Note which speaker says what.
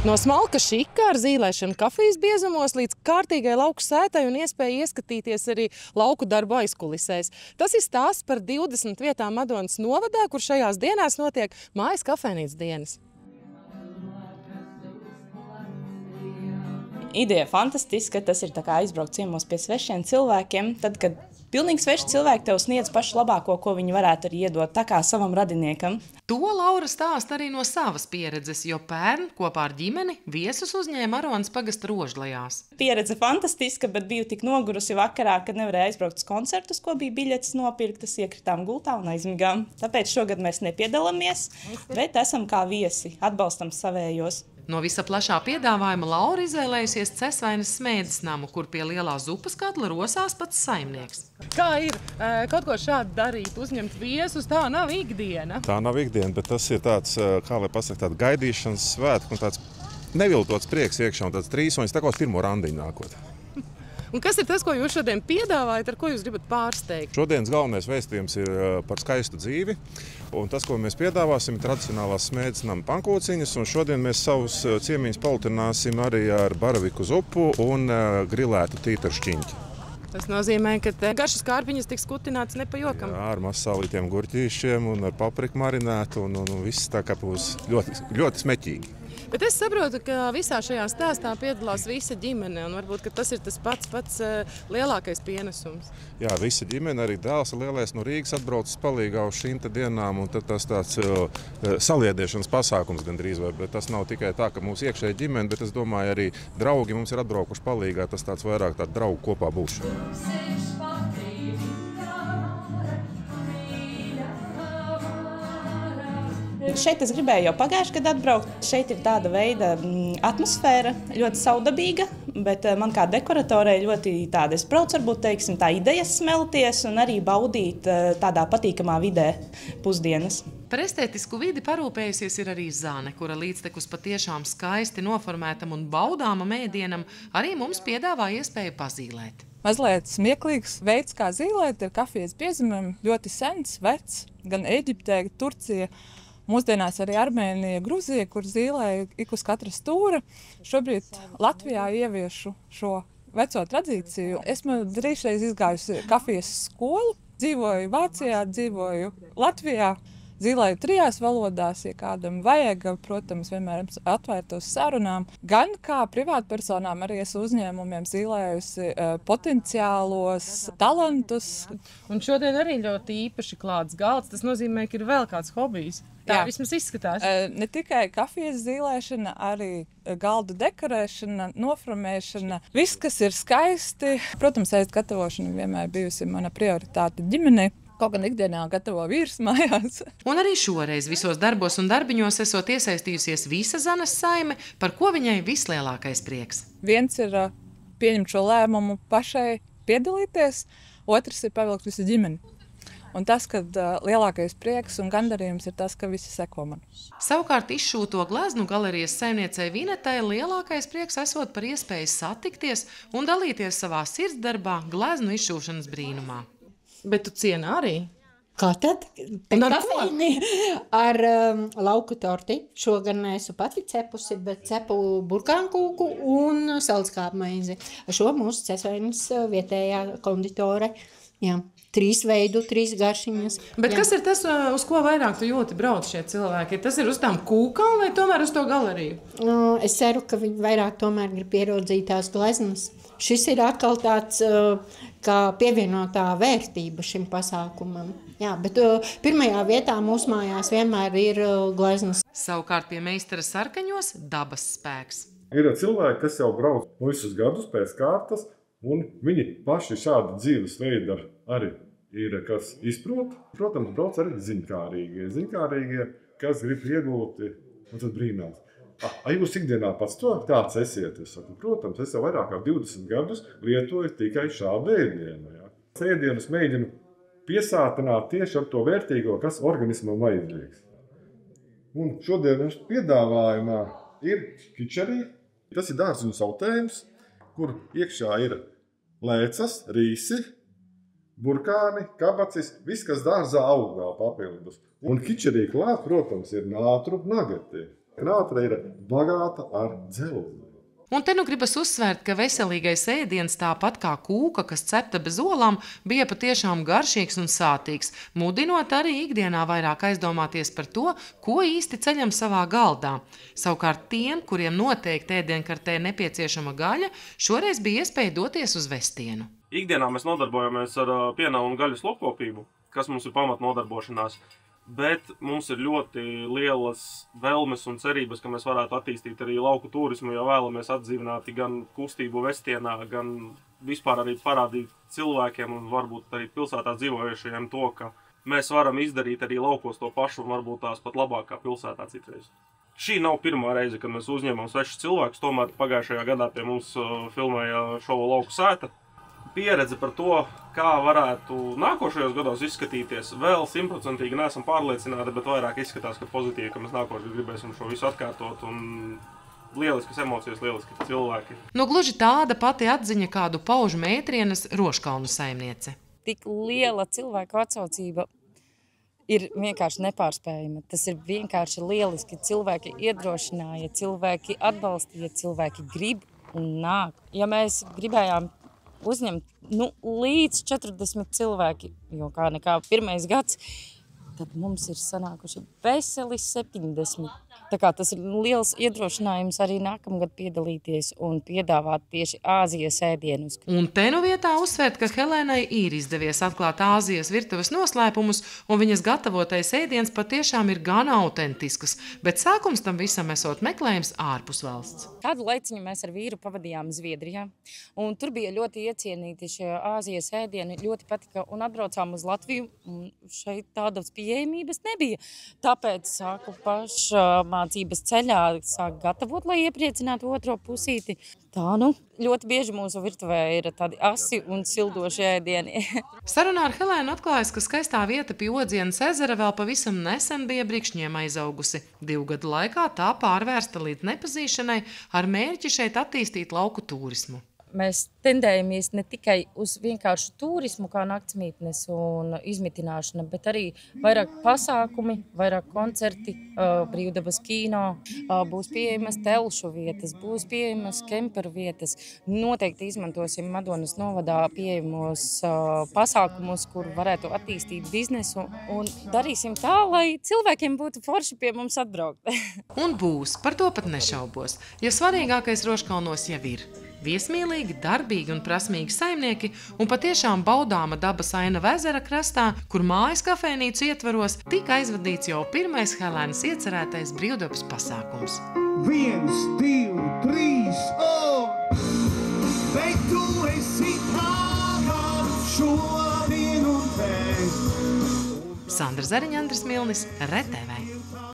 Speaker 1: No smalka šika ar zīlēšanu kafijas biezumos līdz kārtīgai lauku sētai un iespēja ieskatīties arī lauku darbu aizkulisēs. Tas ir stāsts par 20 vietām Madonas novadā, kur šajās dienās notiek mājas kafejnīcas dienas.
Speaker 2: Ideja fantastiska, tas ir tā kā aizbraukt ciemos pie svešiem cilvēkiem, tad, kad pilnīgi sveši cilvēki tev sniedz pašu labāko, ko viņi varētu arī iedot, tā kā savam radiniekam.
Speaker 1: To Laura stāsta arī no savas pieredzes, jo pērn kopā ar ģimeni viesus uzņēma Aronas pagasta Rožlajās.
Speaker 2: Pieredze fantastiska, bet biju tik nogurusi vakarā, kad nevarēju aizbraukt uz koncertus, ko bija biļetes nopirktas, iekritām gultā un aizmigām. Tāpēc šogad mēs nepiedalāmies, bet esam kā viesi, atbalstam savējos.
Speaker 1: No visa plašā piedāvājuma Laura izvēlējusies Cesvainas smēdes namu, kur pie lielā zupas katla rosās pats saimnieks. Kā ir kaut ko šādu darīt, uzņemt viesus? Tā nav ikdiena.
Speaker 3: Tā nav ikdiena, bet tas ir tāds, kā lai pasaka, tāda gaidīšanas svētku un tāds neviltots prieks iekšā un tāds trīsoņas, tā kā uz pirmo randiņu nākot.
Speaker 1: Un kas ir tas, ko jūs šodien piedāvājat, ar ko jūs gribat pārsteigt?
Speaker 3: Šodienas galvenais vēstījums ir par skaistu dzīvi. Un tas, ko mēs piedāvāsim, ir tradicionālās smēdes nama pankūciņas. Un šodien mēs savus ciemiņus palutināsim arī ar baraviku zupu un grilētu tītaru šķiņķi.
Speaker 1: Tas nozīmē, ka garšas kārpiņas tiks kutināts ne pa jokam.
Speaker 3: Jā, ar mazsālītiem gurķīšiem un ar papriku marinātu un viss tā kā būs ļoti smeķīgi.
Speaker 1: Bet es saprotu, ka visā šajā stāstā piedalās visa ģimene, un varbūt, ka tas ir tas pats lielākais pienesums.
Speaker 3: Jā, visa ģimene, arī dēls lielais no Rīgas atbraucis palīgā uz šīm dienām, un tad tas tāds saliedēšanas pasākums gandrīz vai, bet tas nav tikai tā, ka mūsu iekšēja ģimene, bet es domāju, arī draugi mums ir atbraukuši palīgā, tas tāds vairāk tāda draugu kopā būšana.
Speaker 2: Šeit es gribēju jau pagājušajā gadā atbraukt. Šeit ir tāda veida atmosfēra, ļoti saudabīga, bet man kā dekoratorai ļoti tāda, es braucu varbūt, teiksim, tā idejas smelties un arī baudīt tādā patīkamā vidē pusdienas.
Speaker 1: Par estētisku vidi parūpējusies ir arī Zane, kura līdztekus patiešām skaisti noformētam un baudāmam ēdienam arī mums piedāvā iespēju pazīlēt.
Speaker 4: Mazliet smieklīgs veids, kā zīlēt, ir kafijas biezumam, ļoti sens, vecs, gan Eģiptē, Turcija. Mūsdienās arī Armēnija, Gruzija, kur zīlēja ik uz katra stūra. Šobrīd Latvijā ieviešu šo veco tradīciju. Esmu drīzreiz izgājusi kafijas skolu, dzīvoju Vācijā, dzīvoju Latvijā. Zīlēju 3 valodās, ja kādam vajag, protams, vienmēr atvērtos sarunām. Gan kā privātpersonām, arī es uzņēmumiem zīlējusi potenciālos talantus.
Speaker 1: Un šodien arī ļoti īpaši klāts galds, tas nozīmē, ka ir vēl kāds hobijs. Tā vismaz izskatās.
Speaker 4: Ne tikai kafijas zīlēšana, arī galdu dekorēšana, noframēšana. Viss, kas ir skaisti. Protams, ēst gatavošana vienmēr bijusi mana prioritāte ģimenei. Kaut gan ikdienā gatavo vīrs mājās.
Speaker 1: Un arī šoreiz visos darbos un darbiņos esot iesaistījusies visa Zanes saime, par ko viņai vislielākais prieks.
Speaker 4: Viens ir pieņemt šo lēmumu pašai piedalīties, otrs ir pavilkt visu ģimeni. Un tas, kad lielākais prieks un gandarījums ir tas, ka visi seko man.
Speaker 1: Savukārt izšūto gleznu galerijas saimniecei Vinetai lielākais prieks esot par iespēju satikties un dalīties savā sirdsdarbā gleznu izšūšanas brīnumā. Bet tu cieni arī?
Speaker 5: Kā tad?
Speaker 1: Un ar ko?
Speaker 5: Ar lauku torti. Šogad neesmu pati cepusi, bet cepu burkānkūku un saldskāpmaizi. Šo mūsu Cesvainas vietējā konditore. Jā. 3 veidu, 3 garšiņas.
Speaker 1: Bet kas ir tas, uz ko vairāk tu jūti brauc šie cilvēki? Tas ir uz tām kūkām vai tomēr uz to galeriju?
Speaker 5: Es ceru, ka viņi vairāk tomēr grib ieraudzīt tās gleznas. Šis ir atkal tāds kā pievienotā vērtība šim pasākumam. Jā, bet pirmajā vietā mūsu mājās vienmēr ir gleznas.
Speaker 1: Savukārt pie meistara sarkaņos dabas spēks.
Speaker 6: Ir cilvēki, kas jau brauc visus gadus pēc kārtas, un viņi paši šādu dzīvesveidu arī ir, kas izprot. Protams, brauc arī ziņkārīgie, kas grib iegūt, un tad brīnās. Jūs ikdienā pats to tāds esiet? Es saku, protams, es jau vairāk kā 20 gadus lietoju tikai šādu ēdienu. Ja. Ēdienus mēģinu piesātināt tieši ar to vērtīgo, kas organismam vajadzīgs. Un šodien mums piedāvājumā ir kičerī. Tas ir dārziņu sautējums, kur iekšā ir lēcas, rīsi, burkāni, kabacis, viss, kas dārzā aug vēl papildus. Un kičerī klāt, protams, ir nātru nageti. Krātra ir bagāta ar dzelzi.
Speaker 1: Un te nu gribas uzsvērt, ka veselīgais ēdiens, tāpat kā kūka, kas cepta bez olām, bija patiešām garšīgs un sātīgs, mudinot arī ikdienā vairāk aizdomāties par to, ko īsti ceļam savā galdā. Savukārt tiem, kuriem noteikti ēdienkartē nepieciešama gaļa, šoreiz bija iespēja doties uz vestienu.
Speaker 7: Ikdienā mēs nodarbojamies ar piena un gaļas lopkopību, kas mums ir pamatnodarbošanās. Bet mums ir ļoti lielas vēlmes un cerības, ka mēs varētu attīstīt arī lauku turismu, jo vēlamies atdzīvināt gan kustību vestienā, gan vispār arī parādīt cilvēkiem un varbūt arī pilsētā dzīvojušajiem to, ka mēs varam izdarīt arī laukos to pašu un varbūt tās pat labākā pilsētā citreiz. Šī nav pirmā reize, kad mēs uzņemam svešus cilvēkus, tomēr pagājušajā gadā pie mums filmēja šovu Lauku sēta. Pieredze par to, kā varētu nākošajos gados izskatīties, vēl 100% neesam pārliecināti, bet vairāk izskatās, ka pozitīvi, ka mēs nākošais gribēsim šo visu atkārtot un lieliskas emocijas, lieliski cilvēki.
Speaker 1: Nu, gluži tāda pati atziņa, kādu pauž Mētrienes Roškalnu saimniece.
Speaker 8: Tik liela cilvēku atsaucība ir vienkārši nepārspējama. Tas ir vienkārši lieliski. Cilvēki iedrošināja, cilvēki atbalstīja, cilvēki grib un nāk. Ja mēs gribējām uzņemt līdz 40 cilvēki, jo kā nekā pirmais gads, tad mums ir sanākuši veseli 70. Tā kā tas ir liels iedrošinājums arī nākamgad piedalīties un piedāvāt tieši Āzijas ēdienus.
Speaker 1: Un te nu vietā uzsvērt, ka Helēnai ir izdevies atklāt Āzijas virtuves noslēpumus, un viņas gatavotais ēdiens patiešām ir gan autentisks, bet sākums tam visam esot meklējums ārpus valsts.
Speaker 8: Kādu laiciņu mēs ar vīru pavadījām Zviedrijā, un tur bija ļoti iecienīti šie Āzijas ēdieni, ļoti patika, un atbraucām uz Latviju, un šeit tādas pieejamības nebija. Tāpēc sāku pašmācības ceļā, sāku gatavot, lai iepriecinātu otro pusīti. Tā ļoti bieži mūsu virtuvē ir tādi asi un sildoši ēdieni.
Speaker 1: Sarunā ar Helēnu atklājas, ka skaistā vieta pie Odzienas ezera vēl pavisam nesen bija brikšņiem aizaugusi. 2 gadu laikā tā pārvērsta līdz nepazīšanai ar mērķi šeit attīstīt lauku turismu.
Speaker 8: Mēs tendējamies ne tikai uz vienkāršu turismu kā naktsmītnes un izmitināšana, bet arī vairāk pasākumi, vairāk koncerti, brīvdabas kino, būs pieejamas telšu vietas, būs pieejamas kemperu vietas. Noteikti izmantosim Madonas novadā pieejamos pasākumus, kur varētu attīstīt biznesu un darīsim tā, lai cilvēkiem būtu forši pie mums atbraukt.
Speaker 1: Un būs, par to pat nešaubos, jo svarīgākais Roškalnos jau ir. Viesmīlīgi, darbīgi un prasmīgi saimnieki un patiešām baudāma dabas ainava ezera krastā, kur mājas kafejnīcu ietvaros tika aizvadīts jau pirmais Helēnas iecerētais brīvdabas pasākums.
Speaker 9: 1, 2, 3, bet tu esi pagājuši šodien un te.
Speaker 1: Sandra Zariņa, Andris Milnis, RTV.